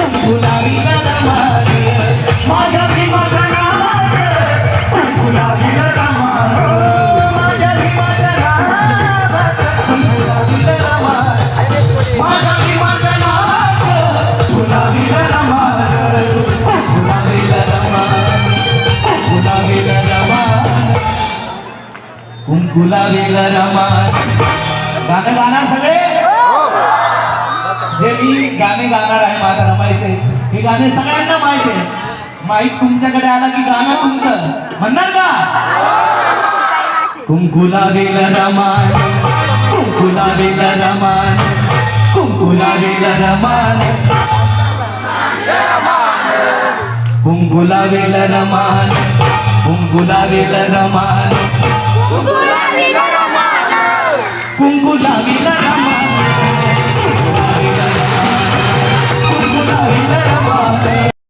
कुंकुलाविला रमान माझ्या भीमाच्या नावात कुंकुलाविला रमान माझ्या भीमाच्या नावात कुंकुलाविला रमान माझ्या भीमाच्या नावात कुंकुलाविला रमान कुंकुलाविला रमान कुंकुलाविला रमान कुंकुलाविला रमान गाणं गाणार सगळे जे मी गाणे गाणार आहे माझ्या रमायचे हे गाणे सगळ्यांना माहिती आहे माहित तुमच्याकडे आला की गाणं तुमचं म्हणणार का कुंकुलाविला रमान कुंकुलाविला रमान कुंकुलाविला रमान कुंकुलाविला रमान कुंकुलाविला रमान कुंकुलाविला रमान